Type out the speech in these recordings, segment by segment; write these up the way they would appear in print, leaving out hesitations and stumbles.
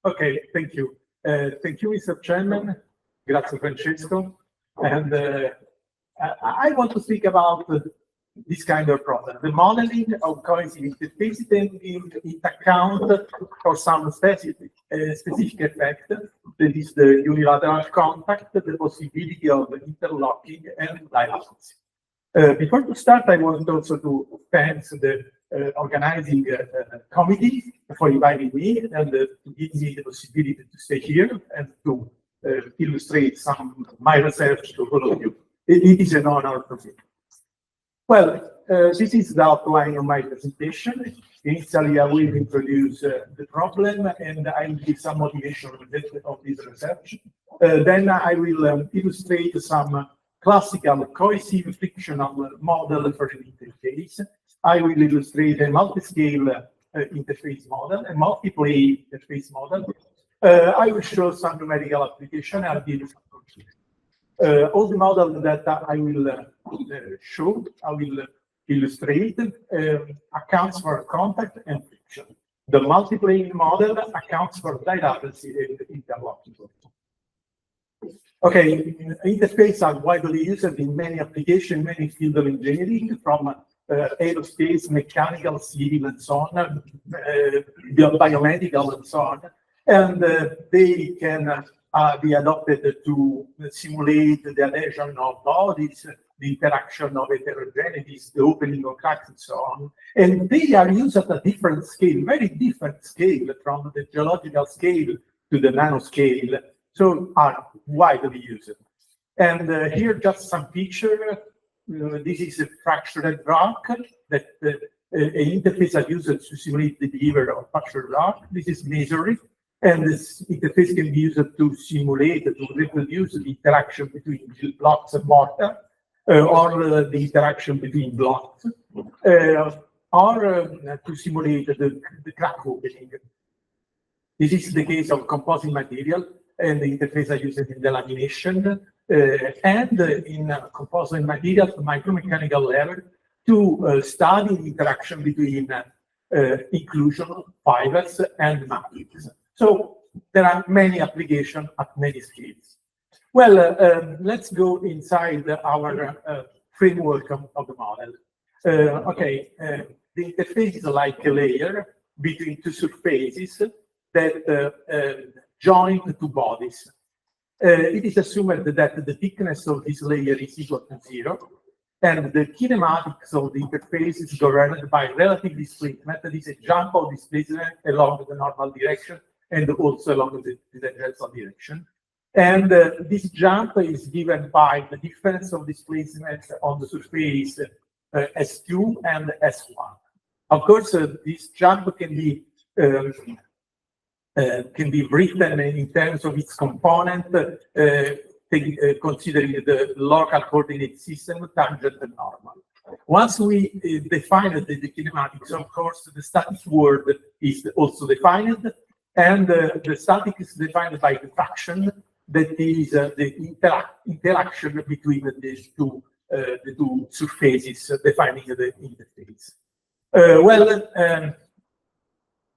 Okay, thank you. Thank you, Mr. Chairman. Grazie, Francesco. And I want to speak about this kind of problem, the modeling of cohesive interfaces, taking into account for some specific effect, that is the unilateral contact, the possibility of interlocking and dilatancy. Before to start, I want also to thank the organizing committee for inviting me and to give me the possibility to stay here and to illustrate some of my research to all of you. It is an honor for me. Well, this is the outline of my presentation. Initially, I will introduce the problem and I will give some motivation of this research. Then I will illustrate some classical cohesive frictional model for an interface. I will illustrate a multi-scale interface model, a multi-plane interface model. I will show some numerical application. I'll give you some conclusion. All the models that I will show, I will illustrate, accounts for contact and friction. The multi-plane model accounts for dilatancy and interlocking. Okay, interfaces are widely used in many applications, many fields of engineering, from aerospace, mechanical, civil, and so on, biomedical, and so on. And they can be adopted to simulate the adhesion of bodies, the interaction of heterogeneities, the opening of cracks, and so on. And they are used at a different scale, very different scale, from the geological scale to the nanoscale. So are widely used. And here just some picture. This is a fractured rock that an interface are used to simulate the behavior of fractured rock. This is masonry, and this interface can be used to simulate, to reproduce the interaction between blocks and mortar, or the interaction between blocks, or to simulate the crack opening. This is the case of composite material, and the interface are used in the lamination and in composite materials micromechanical level to study the interaction between inclusion fibers and matrix. So there are many applications at many scales. Well, let's go inside our framework of the model. Okay, the interface is like a layer between two surfaces that join the two bodies. It is assumed that the thickness of this layer is equal to 0, and the kinematics of the interface is governed by relative displacement. That is a jump of displacement along the normal direction and also along the tangential direction. And this jump is given by the difference of displacement on the surface S2 and S1. Of course, this jump can be written in terms of its component, considering the local coordinate system, tangent and normal. Once we define the kinematics, of course, the static word is also defined, and the static is defined by the fraction, that is the interaction between the two surfaces defining the interface.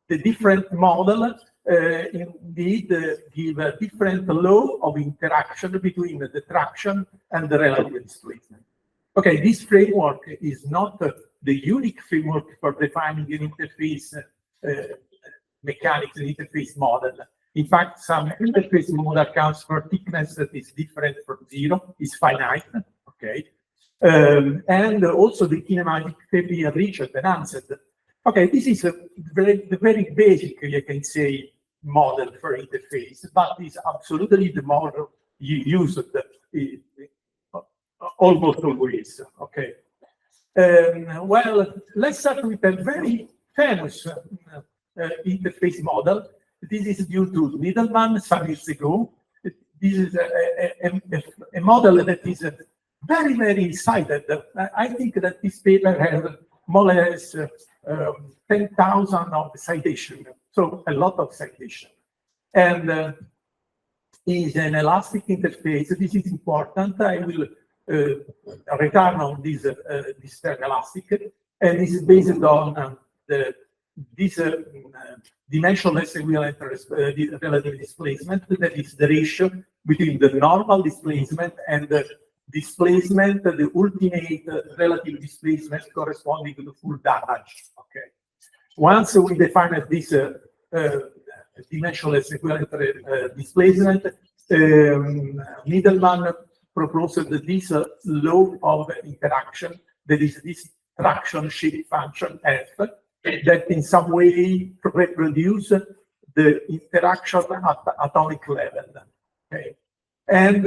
The different model indeed give a different law of interaction between the traction and the relative displacement. Okay, this framework is not the unique framework for defining an interface mechanics and interface model. In fact, some interface model accounts for thickness that is different from 0, is finite. Okay, and also the kinematic can be enriched and enhanced. Okay, this is the very basic, you can say, model for interface, but it's absolutely the model you use almost always. Okay. Well, let's start with a very famous interface model. This is due to Middleman some years ago. This is a model that is very, very cited. I think that this paper has more or less 10,000 of citation, so a lot of citation. And is an elastic interface. This is important. I will return on this term elastic, and this is based on the this dimensionless equivalent relative displacement, that is the ratio between the normal displacement and the displacement, the ultimate relative displacement corresponding to the full damage. Okay. Once we define this dimensionless equivalent displacement, Needleman proposed this law of interaction, that is this traction shape function F, that in some way reproduce the interaction at atomic level. Okay. And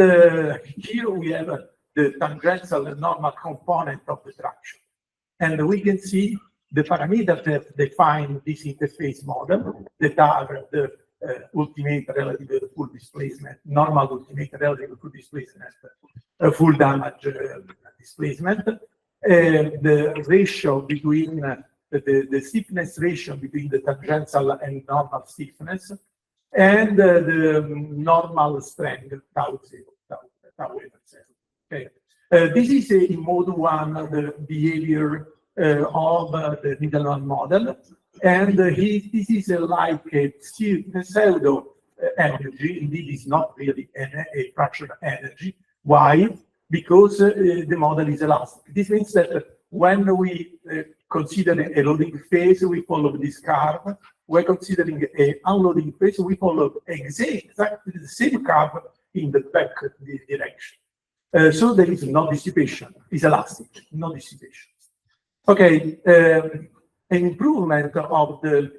here we have the tangential and normal component of the traction. And we can see the parameters that define this interface model, that are the ultimate relative full displacement, normal ultimate relative full displacement, full damage displacement, the ratio between the stiffness ratio between the tangential and normal stiffness, and the normal strength tau zero, tau zero. Okay. This is in mode 1 the behavior of the Needleman model, and this is like a pseudo energy. Indeed, it's not really a fractional energy. Why? Because the model is elastic. This means that when we consider a loading phase, we follow this curve. When considering an unloading phase, we follow exactly the same curve in the back direction. So there is no dissipation. It's elastic, no dissipation. Okay, an improvement of the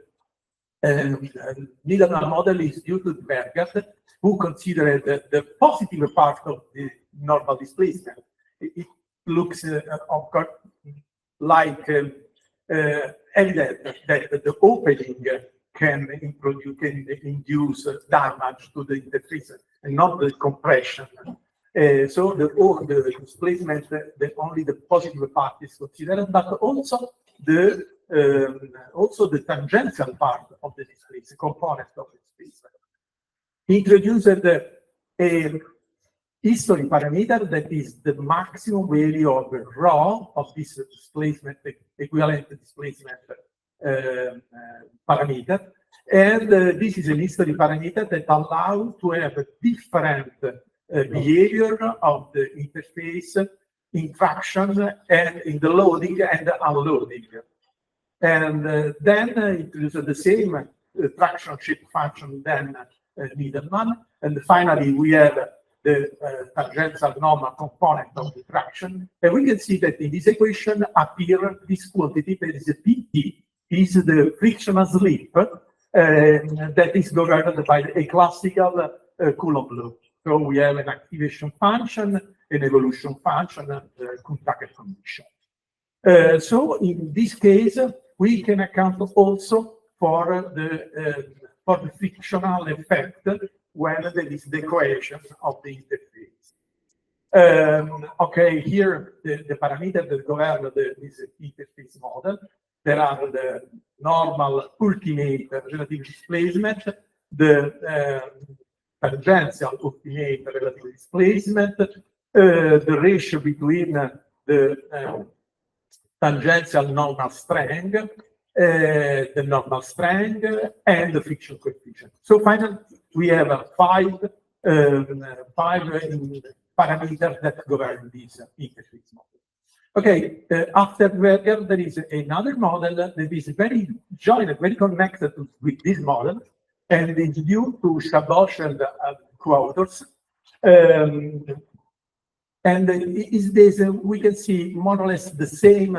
Needleman model is due to Berger, who considered the positive part of the normal displacement. It looks, of course, like evident that the opening can induce damage to the interface and not the compression. So the displacement, only the positive part is considered, but also the tangential part of the displacement, component of the displacement. He introduced a history parameter that is the maximum value of the rho of this displacement, equivalent displacement parameter. And this is a history parameter that allows to have a different behavior of the interface in traction and in the loading and unloading. And then introduce the same traction shape function than Needleman. And finally, we have the tangential normal component of the traction. And we can see that in this equation appear this quantity, that is a PT, is the frictional slip that is governed by a classical Coulomb law. So we have an activation function, an evolution function, and a Kuhn-Tucker condition. So in this case, we can account also for the frictional effect when there is the cohesion of the interface. Okay, here the parameters that govern this interface model. There are the normal ultimate relative displacement, the tangential ultimate relative displacement, the ratio between the tangential normal strength, the normal strength, and the friction coefficient. So finally, we have five parameters that govern this interface model. Okay, after Berger, there is another model that is very joined, very connected with this model, and it's due to Shabosh and co-authors. And is this we can see more or less the same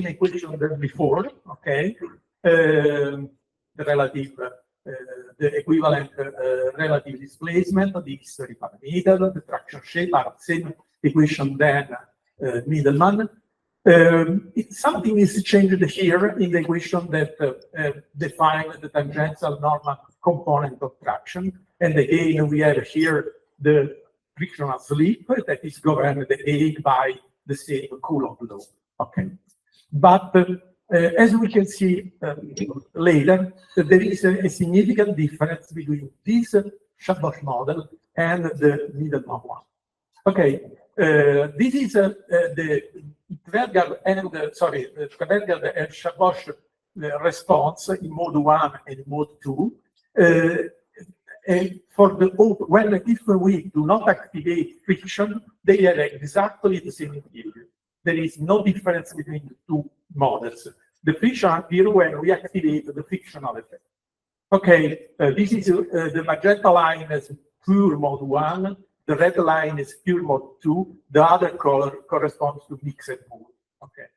equation than before. Okay, the relative, the equivalent relative displacement, the history parameter, the traction shape are the same equation than Needleman. Something is changed here in the equation that define the tangential normal component of traction, and again we have here the frictional slip that is governed again by the same Coulomb law. Okay, but as we can see later, there is a significant difference between this Shabosh model and the Needleman one. Okay, this is the Berger and Berger and Shabosh response in mode 1 and mode 2. And for the if we do not activate friction, they have exactly the same behavior. There is no difference between the two models. The friction appears when we activate the frictional effect. Okay, this is the magenta line is pure mode 1, the red line is pure mode 2, the other color corresponds to mixed mode. Okay.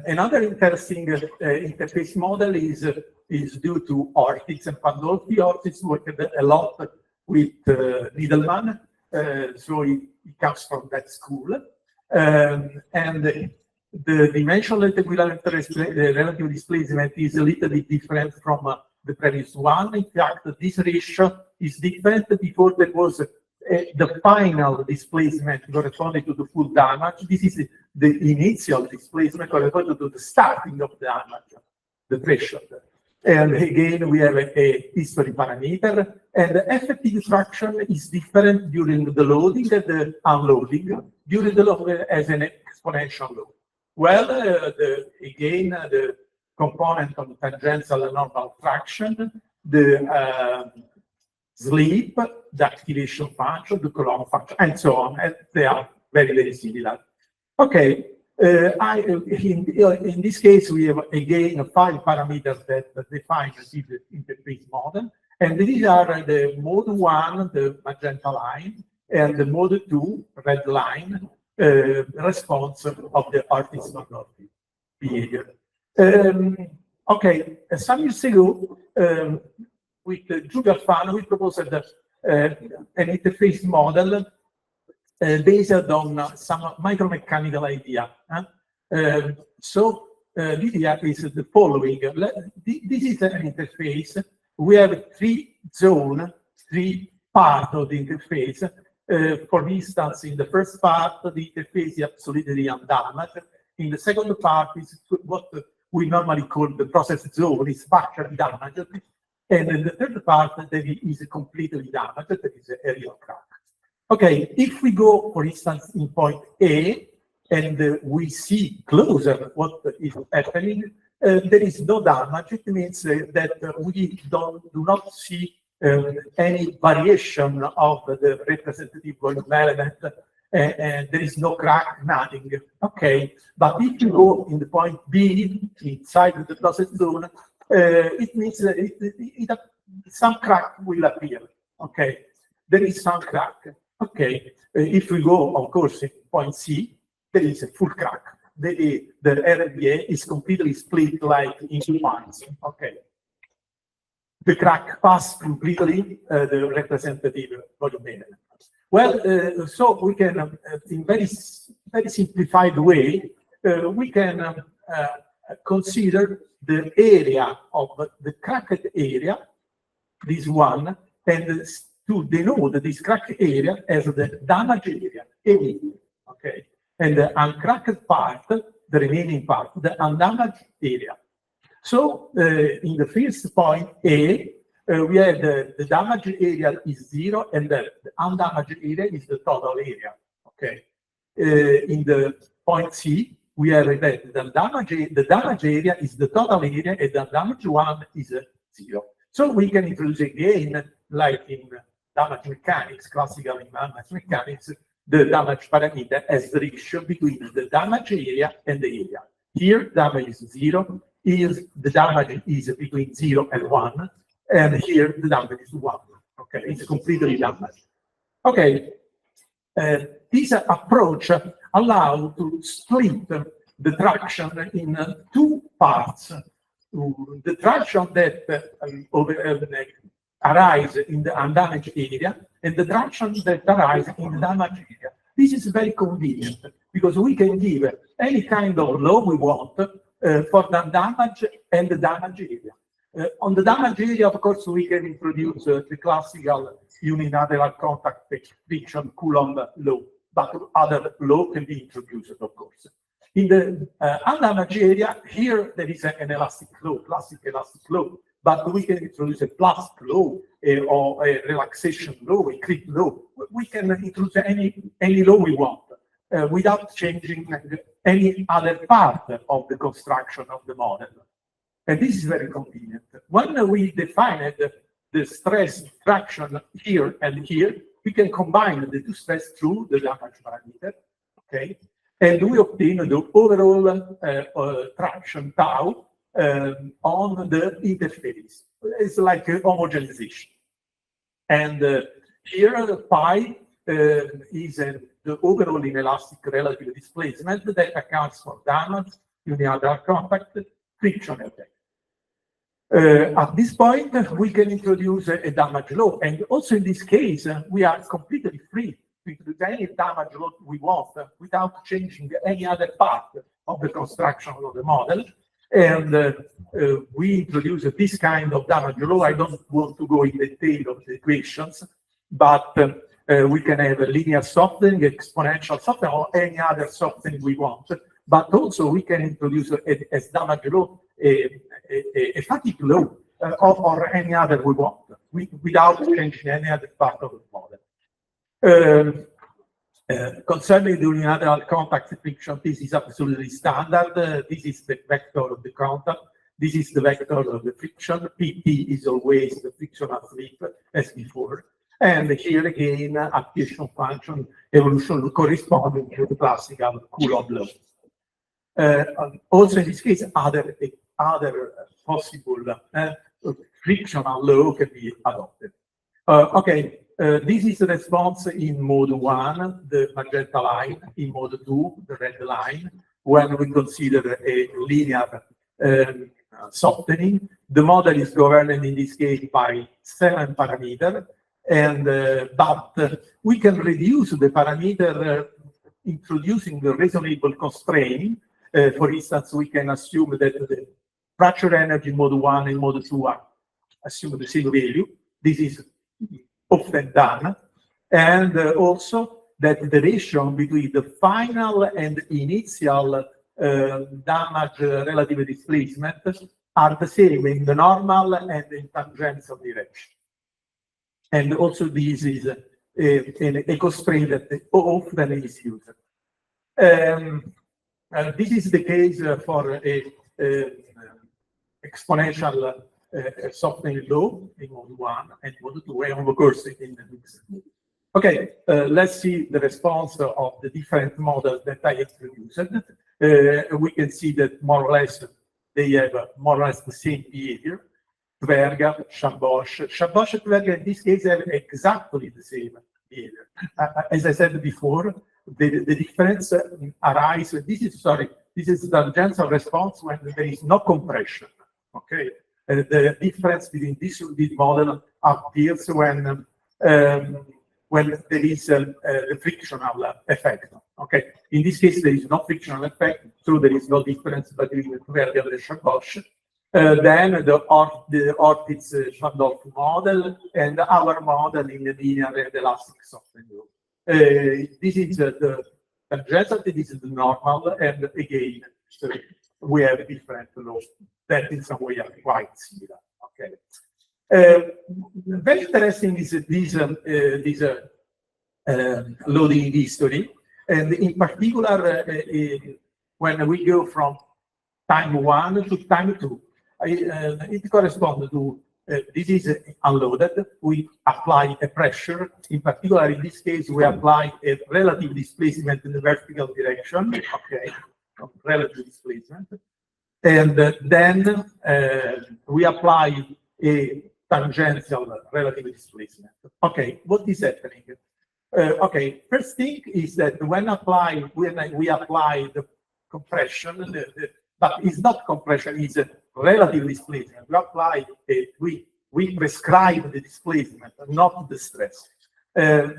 Another interesting interface model is due to Ortiz and Pandolfi. Ortiz worked a lot with Needleman, so he comes from that school. And the dimensional relative displacement is a little bit different from the previous one. In fact, this ratio is different. Before there was the final displacement corresponding to the full damage. This is the initial displacement corresponding to the starting of the damage, the threshold. And again, we have a history parameter, and the effective traction is different during the loading and the unloading. During the loading as an exponential load. Well, again, the component of tangential and normal traction, the sleep, the activation function, the Coulomb function, and so on. And they are very, very similar. Okay, in this case, we have again 5 parameters that define the interface model. And these are the mode 1, the magenta line, and the mode 2, red line, response of the Ortiz-Pandolfi behavior. Okay, some years ago, with Giulio Alfano, we proposed an interface model based on some micromechanical idea. So the idea is the following. This is an interface. We have 3 zones, 3 parts of the interface. For instance, in the first part, the interface is absolutely undamaged. In the second part is what we normally call the process zone, is partially damaged. And in the third part, that is completely damaged, that is a real crack. Okay, if we go, for instance, in point A, and we see closer what is happening, there is no damage. It means that we do not see any variation of the representative volume element, and there is no crack, nothing. Okay, but if you go in the point B, inside the process zone, it means that some crack will appear. Okay, there is some crack. Okay, if we go, of course, in point C, there is a full crack. The RBA is completely split like into parts. Okay. The crack passed completely the representative volume element. Well, so we can, in very simplified way, we can consider the area of the cracked area, this one, and to denote this cracked area as the damaged area, A. Okay, and the uncracked part, the remaining part, the undamaged area. So in the first point A, we have the damaged area is 0, and the undamaged area is the total area. Okay. In the point C, we have that the damaged area is the total area, and the damaged one is 0. So we can introduce again, like in damage mechanics, classical in damage mechanics, the damage parameter as the ratio between the damaged area and the area. Here, damage is 0. Is the damage is between 0 and 1, and here the damage is 1. Okay, it's completely damaged. Okay, this approach allows to split the traction in 2 parts. The traction that arise in the undamaged area, and the traction that arise in the damaged area. This is very convenient because we can give any kind of law we want for the damage and the damage area. On the damage area, of course, we can introduce the classical unilateral contact friction Coulomb law, but other law can be introduced, of course. In the undamaged area, here there is an elastic flow, classic elastic flow, but we can introduce a plastic law or a relaxation law, a creep law. We can introduce any law we want without changing any other part of the construction of the model. And this is very convenient. When we defined the stress traction here and here, we can combine the two stress through the damage parameter, okay? And we obtain the overall traction tau on the interface. It's like homogenization. And here, pi is the overall inelastic relative displacement that accounts for damage, unilateral contact, friction effect. At this point, we can introduce a damage law. And also in this case, we are completely free to introduce any damage law we want without changing any other part of the construction of the model. And we introduce this kind of damage law. I don't want to go in detail of the equations, but we can have a linear softening, exponential softening, or any other softening we want. But also we can introduce as damage law a fatigue law or any other we want, without changing any other part of the model. Concerning the unilateral contact friction, this is absolutely standard. This is the vector of the contact. This is the vector of the friction. Pt is always the frictional slip as before. And here again, application function evolution corresponding to the classical Coulomb law. Also in this case, other possible frictional law can be adopted. Okay. This is the response in mode 1, the magenta line, in mode 2, the red line, when we consider a linear softening. The model is governed in this case by 7 parameters, and but we can reduce the parameter introducing the reasonable constraint. For instance, we can assume that the fracture energy in mode 1 and mode 2 are assume the same value. This is often done, and also that the ratio between the final and initial damage relative displacement are the same in the normal and in tangential direction. And also this is a constraint that often is used. This is the case for a exponential softening law in mode 1 and mode 2, and of course in the mix. Okay, let's see the response of the different models that I introduced. We can see that more or less they have more or less the same behavior. Tverga, Chambosch and Tverga in this case have exactly the same behavior. As I said before, the difference arises. This is the tangential response when there is no compression. Okay. The difference between this model appears when there is a frictional effect. Okay, in this case there is no frictional effect, so there is no difference between the Tverga and the Chambosch. Then the Ortiz-Pandolf model and our model in the linear and elastic softening. This is the tangential, this is the normal, and again we have different laws that in some way are quite similar. Okay. Very interesting is this loading history, and in particular when we go from time 1 to time 2, it corresponds to this is unloaded. We apply a pressure. In particular, in this case, we apply a relative displacement in the vertical direction. Okay, relative displacement. And then we apply a tangential relative displacement. Okay, what is happening? Okay, first thing is that when we apply the compression, but it's not compression, it's a relative displacement. We apply we prescribe the displacement, not the stress.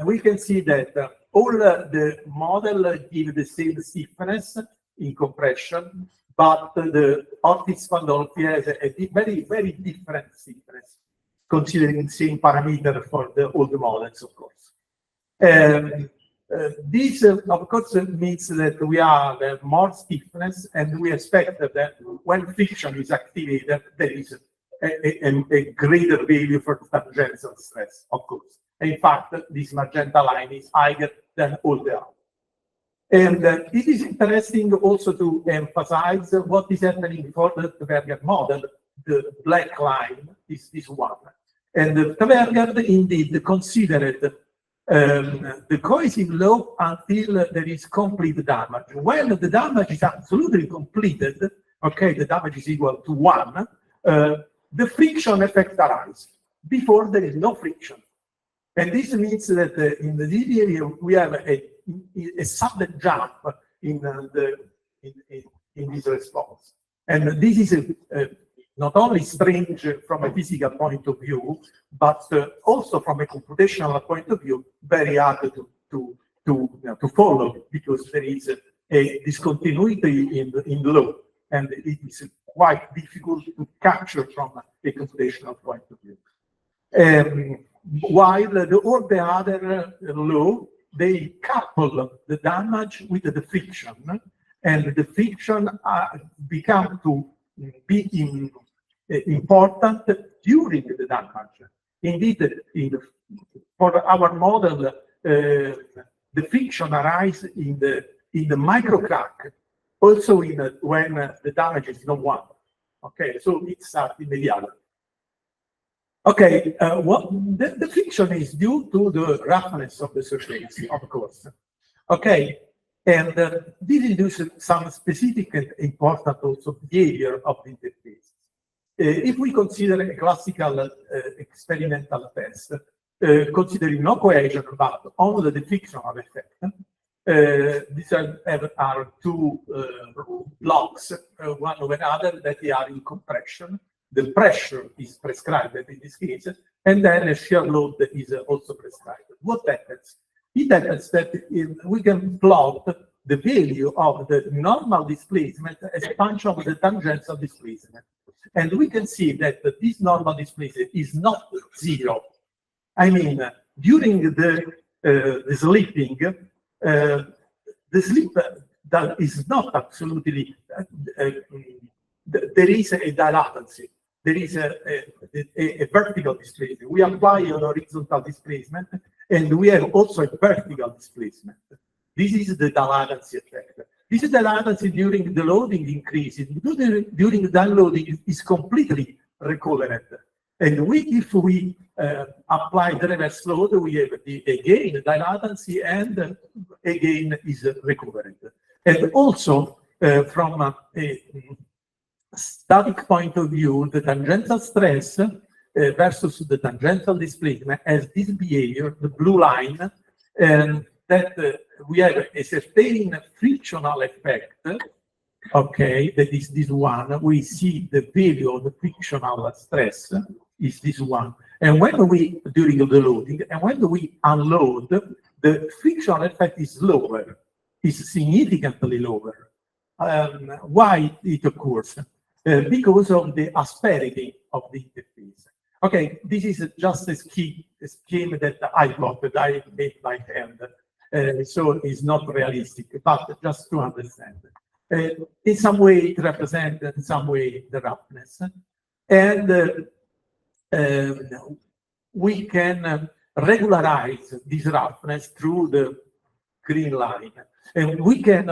We can see that all the model give the same stiffness in compression, but the Ortiz-Pandolf has a very, very different stiffness, considering the same parameter for all the models, of course. This, of course, means that we have more stiffness, and we expect that when friction is activated, there is a greater value for tangential stress, of course. In fact, this magenta line is higher than all the others. And it is interesting also to emphasize what is happening for the Tverger model. The black line is this one. And the Tverger indeed considered the cohesive law until there is complete damage. When the damage is absolutely completed, okay, the damage is equal to 1, the friction effect arises. Before there is no friction. And this means that in the area we have a sudden jump in this response. And this is not only strange from a physical point of view, but also from a computational point of view, very hard to follow, because there is a discontinuity in the law, and it is quite difficult to capture from a computational point of view. While all the other law, they couple the damage with the friction, and the friction become to be important during the damage. Indeed, for our model, the friction arises in the micro crack, also when the damage is not 1. Okay, so it's immediate. Okay, the friction is due to the roughness of the surface, of course. Okay, and this induces some specific and important also behavior of the interface. If we consider a classical experimental test, considering no cohesion but only the frictional effect, these are two blocks, one over another, that they are in compression. The pressure is prescribed in this case, and then a shear load is also prescribed. What happens? It happens that we can plot the value of the normal displacement as a function of the tangential displacement. And we can see that this normal displacement is not 0. I mean, during the slipping, the slip that is not absolutely, there is a dilatancy. There is a vertical displacement. We apply an horizontal displacement, and we have also a vertical displacement. This is the dilatancy effect. This is the dilatancy during the loading increases. During the unloading is completely recovered. And if we apply the reverse load, we have again the dilatancy, and again is recovered. And also from a static point of view, the tangential stress versus the tangential displacement has this behavior, the blue line, that we have a certain frictional effect. Okay, that is this one. We see the value of the frictional stress is this one. And when we, during the loading, and when we unload, the frictional effect is lower, is significantly lower. Why it occurs? Because of the asperity of the interface. Okay, this is just a scheme that I plotted, I made by hand, so it's not realistic, but just to understand. In some way, it represents, in some way, the roughness. And we can regularize this roughness through the green line. And we can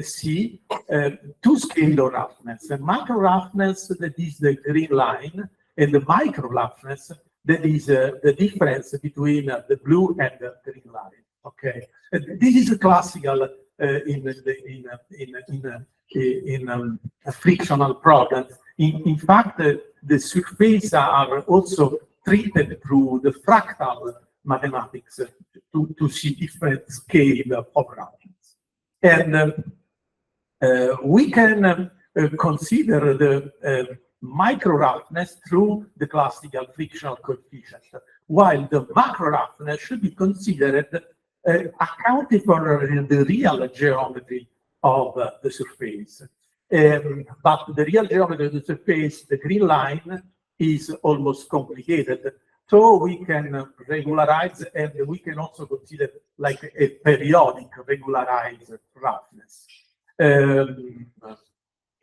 see two scales of roughness. A macro roughness, that is the green line, and the micro roughness, that is the difference between the blue and the green line. Okay, and this is a classical in frictional problems. In fact, the surface are also treated through the fractal mathematics to see different scale of roughness. And we can consider the micro roughness through the classical frictional coefficient, while the macro roughness should be considered accounting for the real geometry of the surface. But the real geometry of the surface, the green line, is almost complicated. So we can regularize, and we can also consider like a periodic regularized roughness.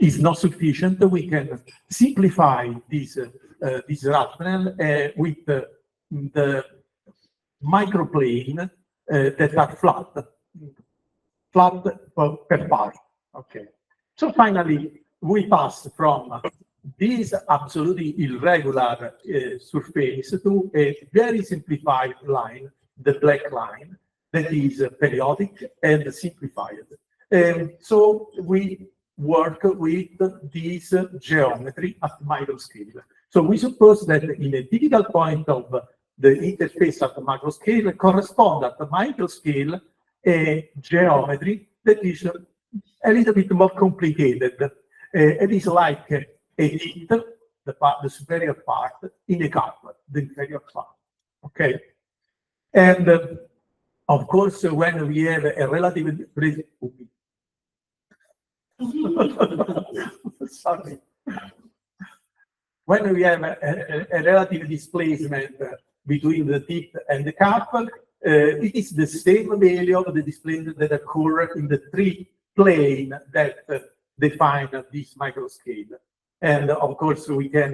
Is not sufficient. We can simplify this roughness with the microplane that are flat per part. Okay. So finally, we pass from this absolutely irregular surface to a very simplified line, the black line, that is periodic and simplified. So we work with this geometry at micro scale. So we suppose that in a typical point of the interface at the macro scale correspond at the micro scale a geometry that is a little bit more complicated. It is like a teeth, the superior part, in a cup, the inferior part. Okay, and of course, when we have a relative sorry. When we have a relative displacement between the tip and the cup, it is the same value of the displacement that occur in the three plane that define this microscale. And of course, we can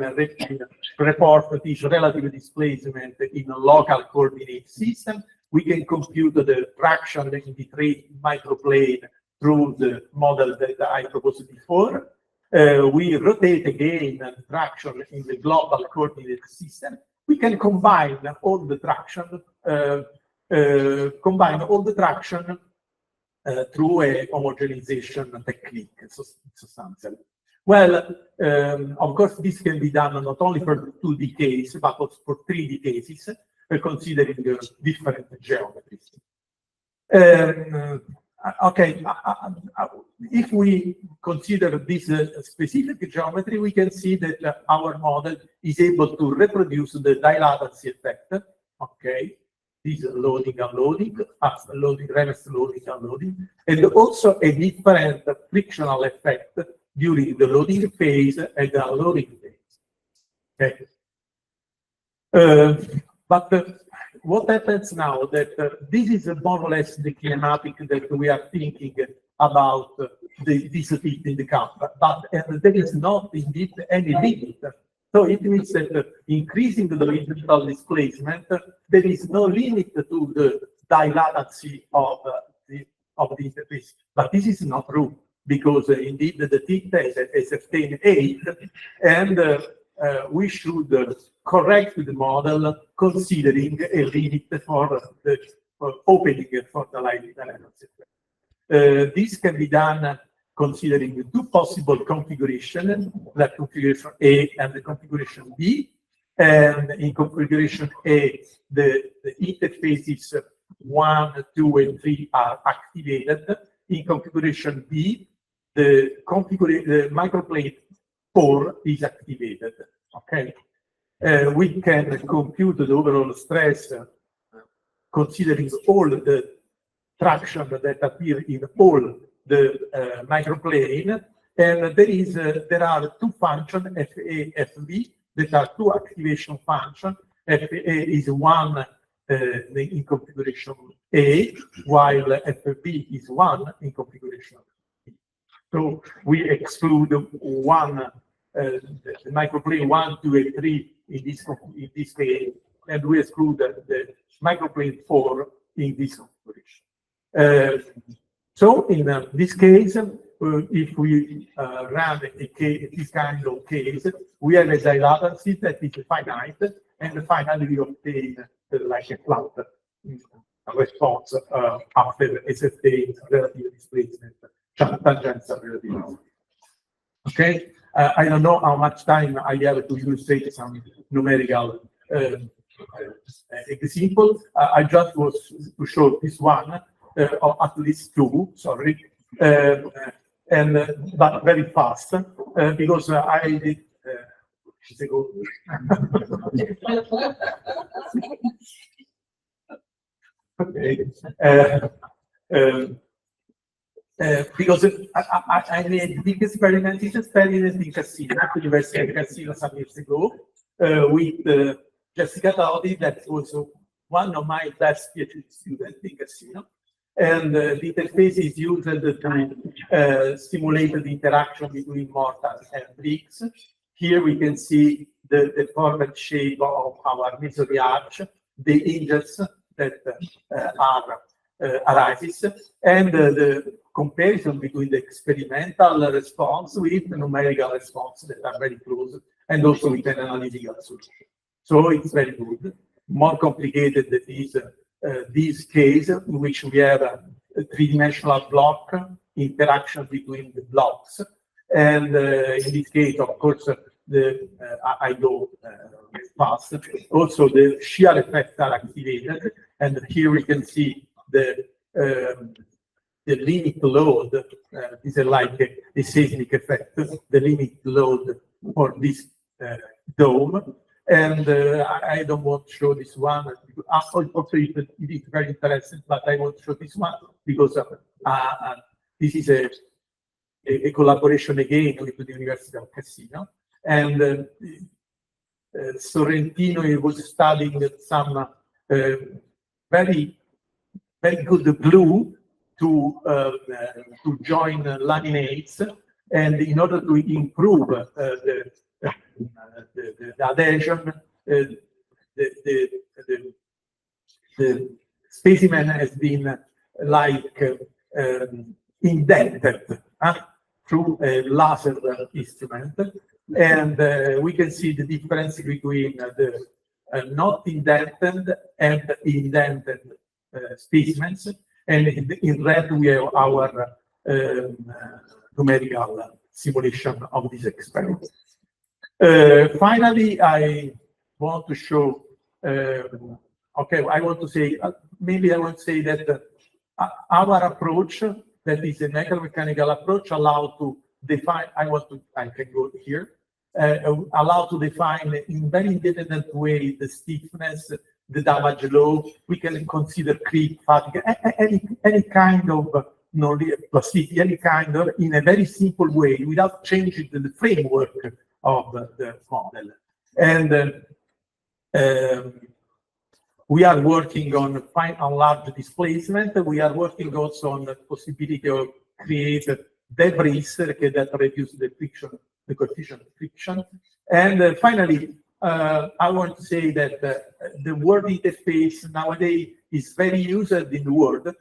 report this relative displacement in a local coordinate system. We can compute the traction in the three microplane through the model that I proposed before. We rotate again the traction in the global coordinate system. We can combine all the traction, through a homogenization technique, substantially. Well, of course, this can be done not only for 2D case, but also for 3D cases, considering different geometries. Okay, if we consider this specific geometry, we can see that our model is able to reproduce the dilatancy effect. Okay, this loading, unloading, loading, reverse loading, unloading, and also a different frictional effect during the loading phase and the unloading phase. Okay. But what happens now that this is more or less the kinematic that we are thinking about this fit in the cup, but there is not indeed any limit. So it means that increasing the integral displacement, there is no limit to the dilatancy of the interface. But this is not true, because indeed the tip has a certain age, and we should correct the model considering a limit for the opening for the line dilatancy. This can be done considering two possible configurations, the configuration A and the configuration B. And in configuration A, the interfaces 1, 2, and 3 are activated. In configuration B, the microplane 4 is activated. Okay, we can compute the overall stress considering all the traction that appear in all the microplane, and there are two functions, FA, FB, that are two activation functions. FA is one in configuration A, while FB is one in configuration B. So we exclude one, the microplane 1, 2, and 3 in this case, and we exclude the microplane 4 in this configuration. So in this case, if we run this kind of case, we have a dilatancy that is finite, and finally we obtain like a flat response after a certain relative displacement, tangential relativity. Okay, I don't know how much time I have to illustrate some numerical example. I just was to show this one. Or at least two, sorry, but very fast because I did. Okay, because I made big experiment in Cassino, University of Cassino some years ago, with Jessica Todi, that was one of my best PhD students in Cassino. And the interface is used to simulate the interaction between mortars and bricks. Here we can see the deformed shape of our masonry arch, the hinges that are arises, and the comparison between the experimental response with numerical response that are very close, and also with an analytical solution. So it's very good. More complicated is this case in which we have a three-dimensional block interaction between the blocks, and in this case, of course, I go fast. Also, the shear effects are activated, and here we can see the limit load is like a seismic effect. The limit load for this dome, and I don't want to show this one. Also, it is very interesting, but I want to show this one because this is a collaboration again with the University of Cassino, and Sorrentino was studying some very good glue to join laminates, and in order to improve the adhesion, the specimen has been like indented through a laser instrument, and we can see the difference between the not indented and indented specimens, and in red we have our numerical simulation of this experiment. Finally, I want to show, okay, I want to say, maybe I want to say that our approach, that is a mechanical approach, allow to define, I can go here, allow to define in very independent way the stiffness, the damage load. We can consider creep, fatigue, any kind of plasticity, any kind of, in a very simple way, without changing the framework of the model. And we are working on fine and large displacement. We are working also on the possibility of create debris that reduce the friction, the coefficient of friction. And finally, I want to say that the word interface nowadays is very used in the world,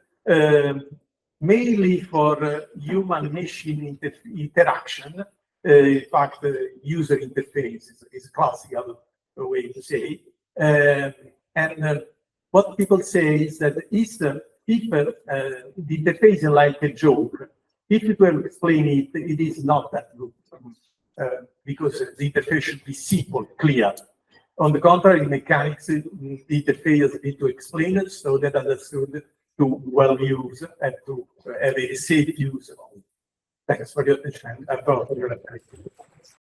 mainly for human-machine interaction. In fact, user interface is a classical way to say. And what people say is that if the interface is like a joke, if you will explain it, it is not that good, because the interface should be simple, clear. On the contrary, in mechanics, the interface need to explain it so that understood to well use and to have a safe use. Thanks for your attention.